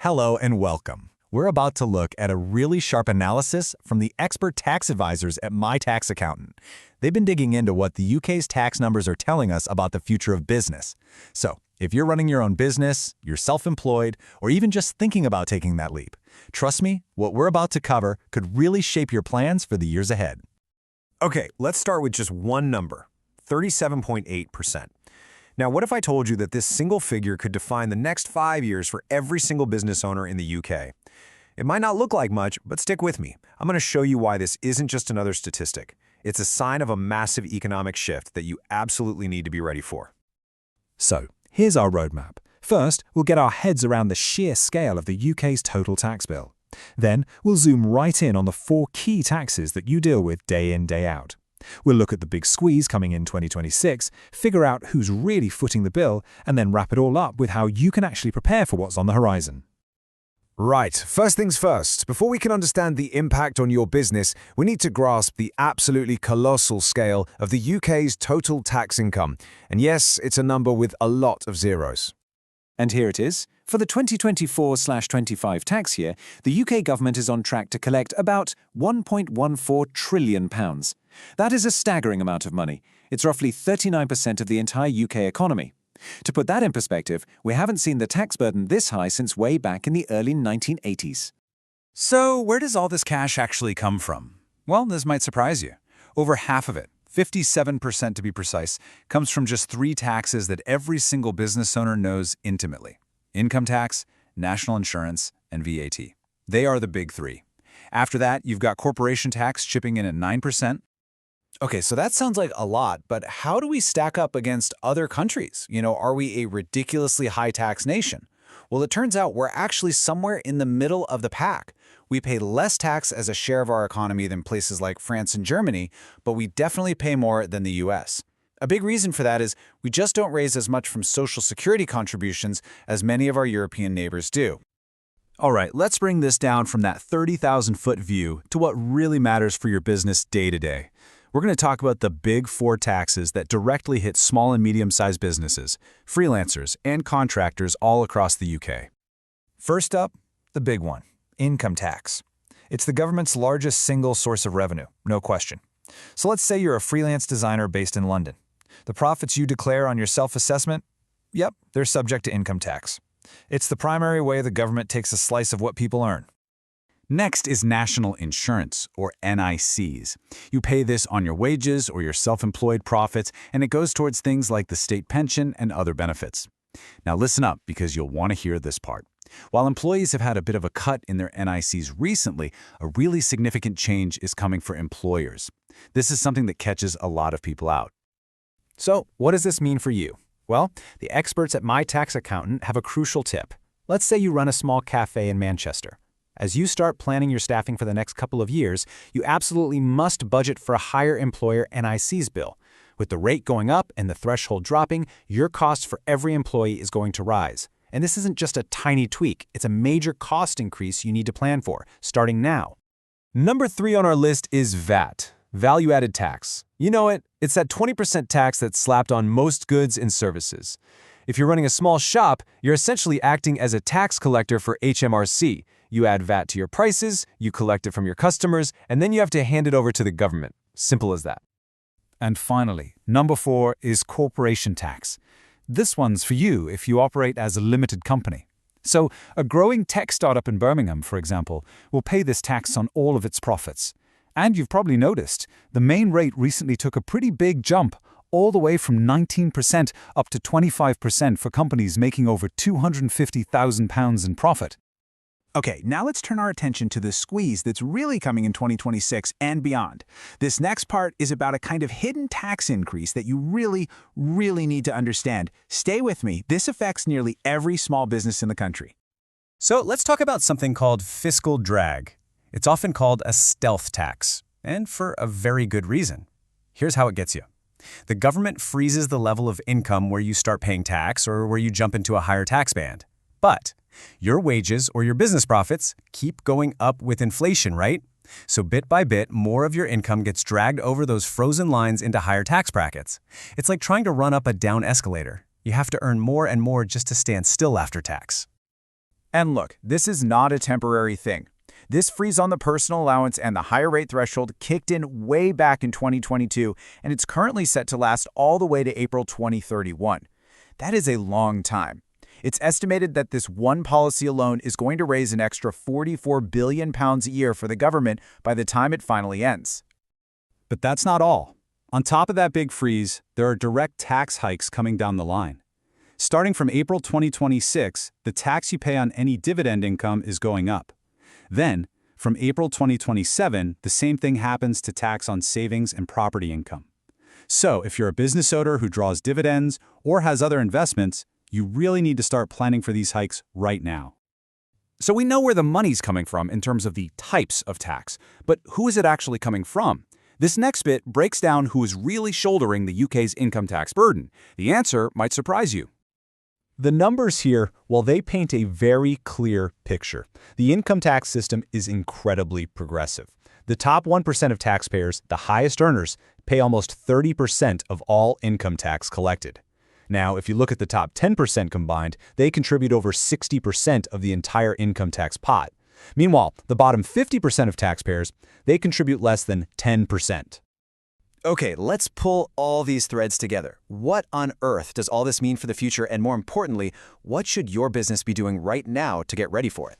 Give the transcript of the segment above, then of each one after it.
Hello and welcome. We're about to look at a really sharp analysis from the expert tax advisors at My Tax Accountant. They've been digging into what the UK's tax numbers are telling us about the future of business. So, if you're running your own business, you're self-employed, or even just thinking about taking that leap, trust me, what we're about to cover could really shape your plans for the years ahead. Okay, let's start with just one number, 37.8%. Now, what if I told you that this single figure could define the next 5 years for every single business owner in the UK? It might not look like much, but stick with me. I'm going to show you why this isn't just another statistic. It's a sign of a massive economic shift that you absolutely need to be ready for. So, here's our roadmap. First, we'll get our heads around the sheer scale of the UK's total tax bill. Then, we'll zoom right in on the 4 key taxes that you deal with day in, day out. We'll look at the big squeeze coming in 2026, figure out who's really footing the bill, and then wrap it all up with how you can actually prepare for what's on the horizon. Right, first things first. Before we can understand the impact on your business, we need to grasp the absolutely colossal scale of the UK's total tax income. And yes, it's a number with a lot of zeros. And here it is. For the 2024/25 tax year, the UK government is on track to collect about £1.14 trillion. That is a staggering amount of money. It's roughly 39% of the entire UK economy. To put that in perspective, we haven't seen the tax burden this high since way back in the early 1980s. So where does all this cash actually come from? Well, this might surprise you. Over half of it, 57% to be precise, comes from just 3 taxes that every single business owner knows intimately: income tax, national insurance, and VAT. They are the big 3. After that, you've got corporation tax chipping in at 9%. Okay, so that sounds like a lot, but how do we stack up against other countries? Are we a ridiculously high tax nation? Well, it turns out we're actually somewhere in the middle of the pack. We pay less tax as a share of our economy than places like France and Germany, but we definitely pay more than the US. A big reason for that is we just don't raise as much from Social Security contributions as many of our European neighbors do. All right, let's bring this down from that 30,000-foot view to what really matters for your business day to day. We're going to talk about the big 4 taxes that directly hit small and medium-sized businesses, freelancers, and contractors all across the UK. First up, the big one, income tax. It's the government's largest single source of revenue, no question. So let's say you're a freelance designer based in London. The profits you declare on your self-assessment, yep, they're subject to income tax. It's the primary way the government takes a slice of what people earn. Next is national insurance, or NICs. You pay this on your wages or your self-employed profits, and it goes towards things like the state pension and other benefits. Now listen up, because you'll want to hear this part. While employees have had a bit of a cut in their NICs recently, a really significant change is coming for employers. This is something that catches a lot of people out. So, what does this mean for you? Well, the experts at My Tax Accountant have a crucial tip. Let's say you run a small cafe in Manchester. As you start planning your staffing for the next couple of years, you absolutely must budget for a higher employer NICs bill. With the rate going up and the threshold dropping, your cost for every employee is going to rise. And this isn't just a tiny tweak, it's a major cost increase you need to plan for, starting now. Number 3 on our list is VAT, value-added tax. You know it, it's that 20% tax that's slapped on most goods and services. If you're running a small shop, you're essentially acting as a tax collector for HMRC. You add VAT to your prices, you collect it from your customers, and then you have to hand it over to the government. Simple as that. And finally, number 4 is corporation tax. This one's for you if you operate as a limited company. So, a growing tech startup in Birmingham, for example, will pay this tax on all of its profits. And you've probably noticed, the main rate recently took a pretty big jump, all the way from 19% up to 25% for companies making over £250,000 in profit. Okay, now let's turn our attention to the squeeze that's really coming in 2026 and beyond. This next part is about a kind of hidden tax increase that you really need to understand. Stay with me. This affects nearly every small business in the country. So let's talk about something called fiscal drag. It's often called a stealth tax, and for a very good reason. Here's how it gets you. The government freezes the level of income where you start paying tax or where you jump into a higher tax band. But your wages or your business profits keep going up with inflation, right? So bit by bit, more of your income gets dragged over those frozen lines into higher tax brackets. It's like trying to run up a down escalator. You have to earn more and more just to stand still after tax. And look, this is not a temporary thing. This freeze on the personal allowance and the higher rate threshold kicked in way back in 2022, and it's currently set to last all the way to April 2031. That is a long time. It's estimated that this one policy alone is going to raise an extra £44 billion a year for the government by the time it finally ends. But that's not all. On top of that big freeze, there are direct tax hikes coming down the line. Starting from April 2026, the tax you pay on any dividend income is going up. Then, from April 2027, the same thing happens to tax on savings and property income. So, if you're a business owner who draws dividends or has other investments, you really need to start planning for these hikes right now. So we know where the money's coming from in terms of the types of tax, but who is it actually coming from? This next bit breaks down who is really shouldering the UK's income tax burden. The answer might surprise you. The numbers here, well, they paint a very clear picture. The income tax system is incredibly progressive. The top 1% of taxpayers, the highest earners, pay almost 30% of all income tax collected. Now, if you look at the top 10% combined, they contribute over 60% of the entire income tax pot. Meanwhile, the bottom 50% of taxpayers, they contribute less than 10%. Okay, let's pull all these threads together. What on earth does all this mean for the future, and more importantly, what should your business be doing right now to get ready for it?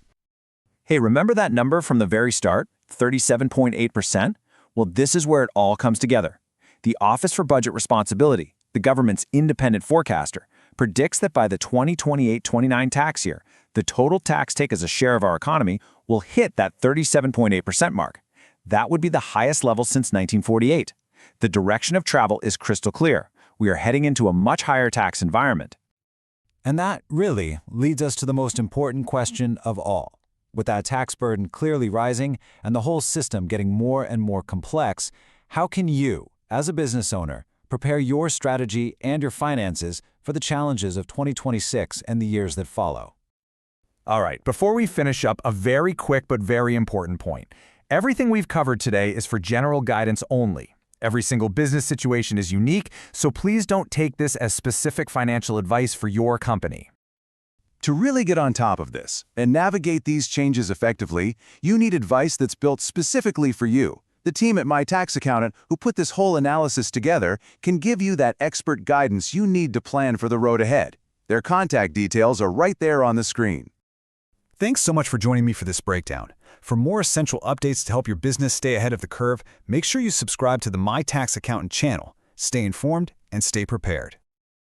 Hey, remember that number from the very start, 37.8%? Well, this is where it all comes together. The Office for Budget Responsibility, the government's independent forecaster, predicts that by the 2028-29 tax year, the total tax take as a share of our economy will hit that 37.8% mark. That would be the highest level since 1948. The direction of travel is crystal clear. We are heading into a much higher tax environment. And that really leads us to the most important question of all. With that tax burden clearly rising and the whole system getting more and more complex, how can you, as a business owner, prepare your strategy and your finances for the challenges of 2026 and the years that follow? All right, before we finish up, a very quick but very important point. Everything we've covered today is for general guidance only. Every single business situation is unique, so please don't take this as specific financial advice for your company. To really get on top of this and navigate these changes effectively, you need advice that's built specifically for you. The team at My Tax Accountant, who put this whole analysis together, can give you that expert guidance you need to plan for the road ahead. Their contact details are right there on the screen. Thanks so much for joining me for this breakdown. For more essential updates to help your business stay ahead of the curve, make sure you subscribe to the My Tax Accountant channel. Stay informed and stay prepared.